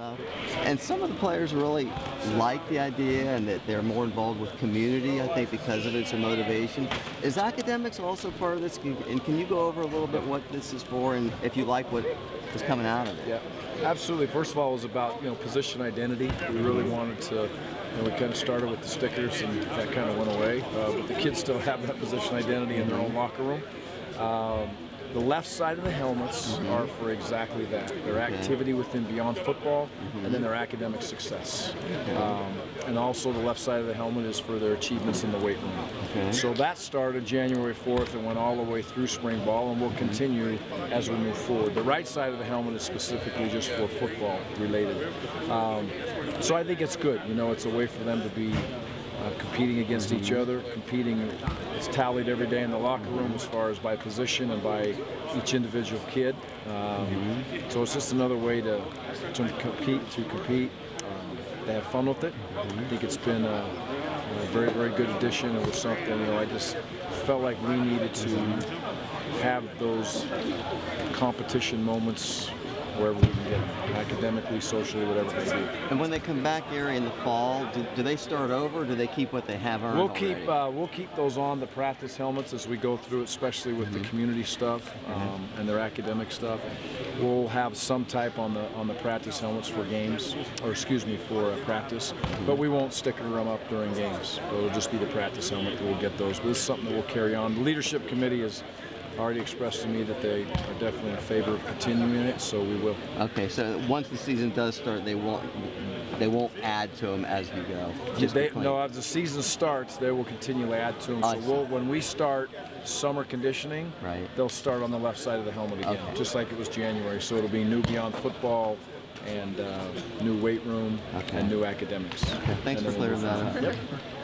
stuff. And some of the players really like the idea and that they're more involved with community, I think, because of its motivation. Is academics also part of this? And can you go over a little bit what this is for and if you like what is coming out of it? Yeah, absolutely. First of all, it was about, position identity. We really wanted to, we kind of started with the stickers and that kind of went away. But the kids still have that position identity in their own locker room. The left side of the helmets are for exactly that. Their activity within beyond football and then their academic success. And also the left side of the helmet is for their achievements in the weight room. So that started January 4th and went all the way through spring ball and will continue as we move forward. The right side of the helmet is specifically just for football related. So I think it's good. It's a way for them to be competing against each other, it's tallied every day in the locker room as far as by position and by each individual kid. So it's just another way to compete, to have fun with it. I think it's been a very, very good addition. It was something, I just felt like we needed to have those competition moments wherever we can get them, academically, socially, whatever they do. And when they come back, Gary, in the fall, do they start over or do they keep what they have earned We'll keep those on, the practice helmets, as we go through it, especially with the community stuff and their academic stuff. We'll have some type on the practice helmets for games, for practice, but we won't stick them up during games. It'll just be the practice helmet that we'll get those. But this is something that we'll carry on. The leadership committee has already expressed to me that they are definitely in favor of continuing it, so we will. Okay, so once the season does start, they won't add to them as you go. No, as the season starts, they will continually add to them. So when we start summer conditioning, they'll start on the left side of the helmet again, just like it was January. So it'll be new beyond football and new weight room and new academics. Okay, thanks for clearing that up. Yep.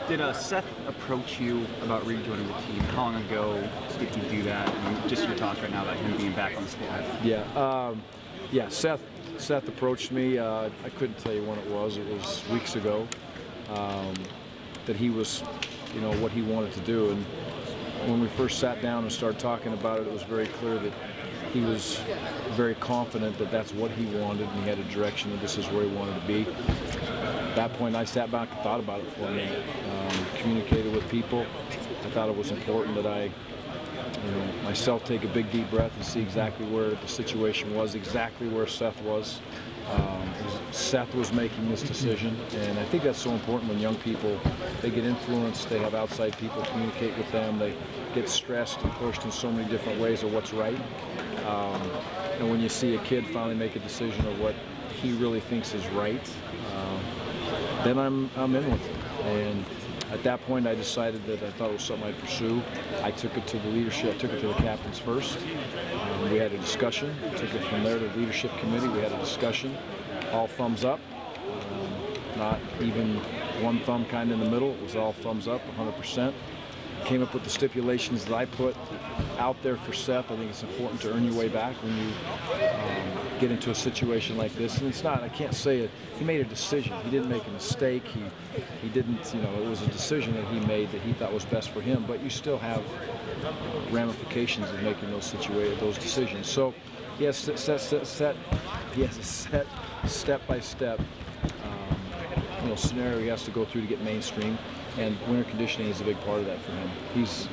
Did Seth approach you about rejoining the team? How long ago did he do that? And just your thoughts right now about him being back on the squad. Yeah. Seth approached me. I couldn't tell you when it was. It was weeks ago. That he was, what he wanted to do. And when we first sat down and started talking about it was very clear that he was very confident that that's what he wanted, and he had a direction that this is where he wanted to be. At that point, I sat back and thought about it for a minute, communicated with people. I thought it was important that I, myself take a big deep breath and see exactly where the situation was, exactly where Seth was. Seth was making this decision, and I think that's so important when young people, they get influenced, they have outside people communicate with them, they get stressed and pushed in so many different ways of what's right. And when you see a kid finally make a decision of what he really thinks is right, then I'm in with him. And at that point, I decided that I thought it was something I'd pursue. I took it to the leadership, took it to the captains first. We had a discussion, took it from there to the leadership committee. We had a discussion, all thumbs up, not even one thumb kind of in the middle. It was all thumbs up, 100%. Came up with the stipulations that I put out there for Seth. I think it's important to earn your way back when you get into a situation like this. And it's not, I can't say it, he made a decision. He didn't make a mistake. He didn't, it was a decision that he made that he thought was best for him. But you still have ramifications of making those decisions. So he has a set step-by-step scenario he has to go through to get mainstream. And winter conditioning is a big part of that for him. He's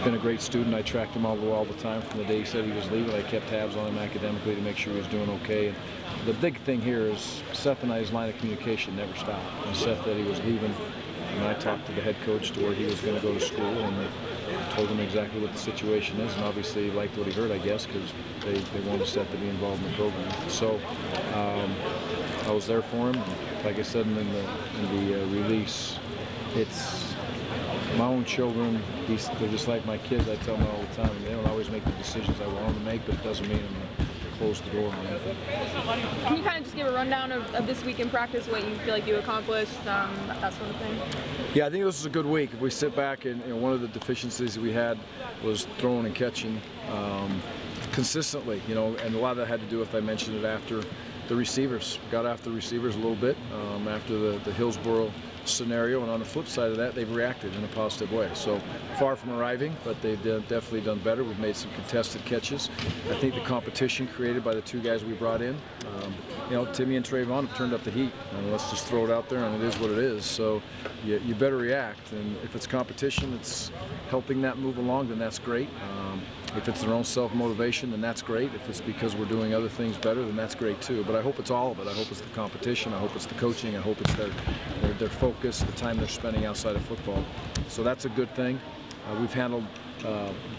been a great student. I tracked him all the time from the day he said he was leaving. I kept tabs on him academically to make sure he was doing okay. And the big thing here is Seth and I's line of communication never stopped. When Seth said he was leaving, and I talked to the head coach to where he was going to go to school, and told him exactly what the situation is. And obviously he liked what he heard, I guess, because they wanted Seth to be involved in the program. So I was there for him. And like I said in the release, it's my own children. They're just like my kids. I tell them all the time. They don't always make the decisions I want them to make, but it doesn't mean I'm going to close the door on anything. Can you kind of just give a rundown of this week in practice, what you feel like you accomplished, that sort of thing? Yeah, I think this was a good week. If we sit back and one of the deficiencies that we had was throwing and catching consistently, and a lot of that had to do with, I mentioned it after the receivers. Got after the receivers a little bit after the Hillsborough scenario, and on the flip side of that, they've reacted in a positive way. So far from arriving, but they've definitely done better. We've made some contested catches. I think the competition created by the two guys we brought in, Timmy and Trayvon have turned up the heat. And let's just throw it out there, and it is what it is. So you better react. And if it's competition, it's helping that move along, then that's great. If it's their own self-motivation, then that's great. If it's because we're doing other things better, then that's great too. But I hope it's all of it. I hope it's the competition. I hope it's the coaching. I hope it's their focus, the time they're spending outside of football. So that's a good thing. We've handled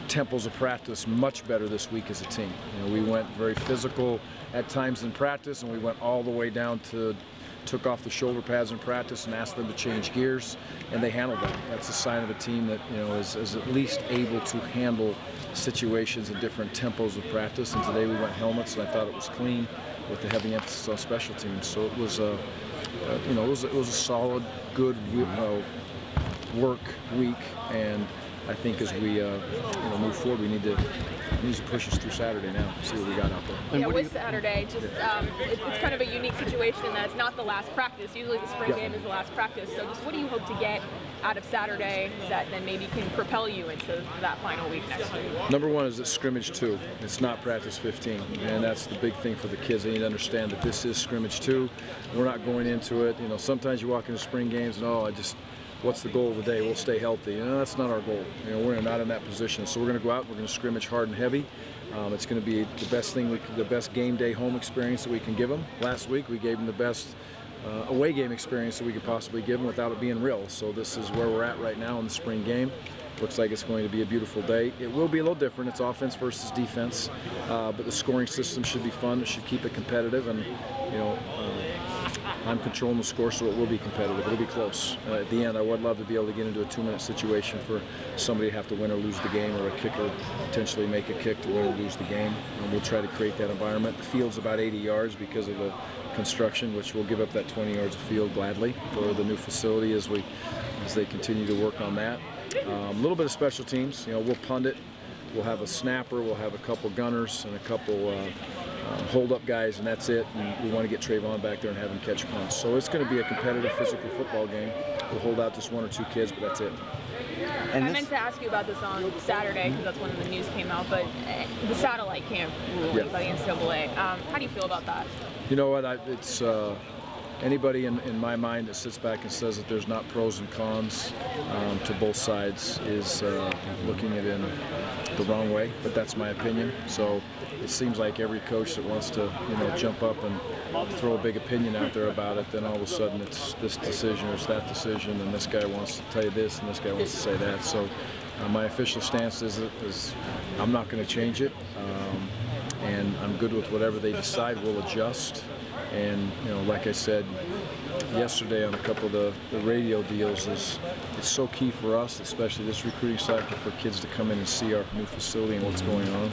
tempos of practice much better this week as a team. We went very physical at times in practice, and we went all the way down to took off the shoulder pads in practice and asked them to change gears, and they handled that. That's a sign of a team that is at least able to handle situations in different tempos of practice. And today we went helmets, and I thought it was clean with the heavy emphasis on special teams. So it was it was a solid, good work week, and I think as we move forward, we need to push us through Saturday now. See what we got out there. Yeah, with Saturday, just it's kind of a unique situation in that it's not the last practice. Usually the spring game is the last practice. So just what do you hope to get out of Saturday that then maybe can propel you into that final week next week? Number one is it's scrimmage 2. It's not practice 15, and that's the big thing for the kids. They need to understand that this is scrimmage 2. We're not going into it. Sometimes you walk into spring games and what's the goal of the day? We'll stay healthy. That's not our goal. We're not in that position. So we're going to go out. We're going to scrimmage hard and heavy. It's going to be the best game day home experience that we can give them. Last week we gave them the best away game experience that we could possibly give them without it being real. So this is where we're at right now in the spring game. Looks like it's going to be a beautiful day. It will be a little different. It's offense versus defense, but the scoring system should be fun. It should keep it competitive, and I'm controlling the score, so it will be competitive. It'll be close. At the end, I would love to be able to get into a 2-minute situation for somebody to have to win or lose the game, or a kicker potentially make a kick to win or lose the game. And we'll try to create that environment. The field's about 80 yards because of the construction, which we'll give up that 20 yards of field gladly for the new facility as they continue to work on that. A little bit of special teams. We'll punt it. We'll have a snapper. We'll have a couple gunners and a couple hold-up guys, and that's it. And we want to get Trayvon back there and have him catch punts. So it's going to be a competitive, physical football game. We'll hold out just 1 or 2 kids, but that's it. And I meant to ask you about this on Saturday because that's when the news came out, but the satellite camp ruling by the NCAA. How do you feel about that? You know what? It's anybody in my mind that sits back and says that there's not pros and cons to both sides is looking at it in the wrong way, but that's my opinion. So it seems like every coach that wants to jump up and throw a big opinion out there about it, then all of a sudden it's this decision or it's that decision, and this guy wants to tell you this and this guy wants to say that. So my official stance is I'm not going to change it, and I'm good with whatever they decide. We'll adjust. And like I said yesterday on a couple of the radio deals, it's so key for us, especially this recruiting cycle, for kids to come in and see our new facility and what's going on.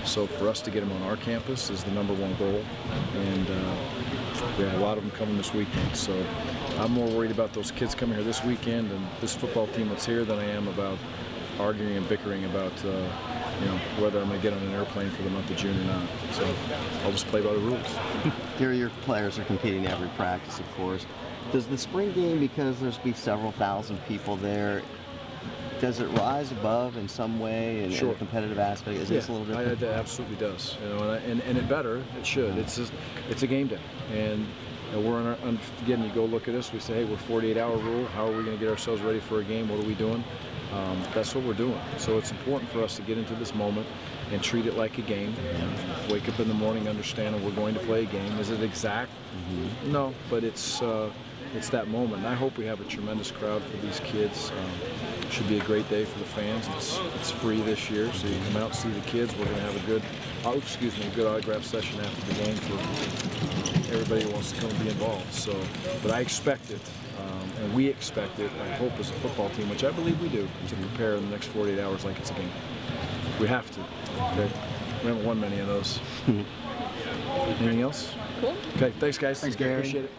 So for us to get them on our campus is the #1 goal, and we have a lot of them coming this weekend. So I'm more worried about those kids coming here this weekend and this football team that's here than I am about arguing and bickering about whether I'm going to get on an airplane for the month of June or not. So I'll just play by the rules. Here your players are competing every practice, of course. Does the spring game, because there's be several thousand people there, does it rise above in some way in a competitive aspect? Is this a little different? It absolutely does. And it better. It should. It's a game day, and we're again. You go look at us. We say, hey, we're 48-hour rule. How are we going to get ourselves ready for a game? What are we doing? That's what we're doing. So it's important for us to get into this moment and treat it like a game. Wake up in the morning understanding we're going to play a game. Is it exact? Mm-hmm. No, but it's that moment. And I hope we have a tremendous crowd for these kids. It should be a great day for the fans. It's free this year, so you come out and see the kids. We're going to have a good autograph session after the game for everybody who wants to come and be involved. So, but I expect it. And we expect it, I hope, as a football team, which I believe we do, to prepare in the next 48 hours like it's a game. We have to. Okay? We haven't won many of those. Anything else? Cool. Okay, thanks, guys. Thanks, Gary. Appreciate it.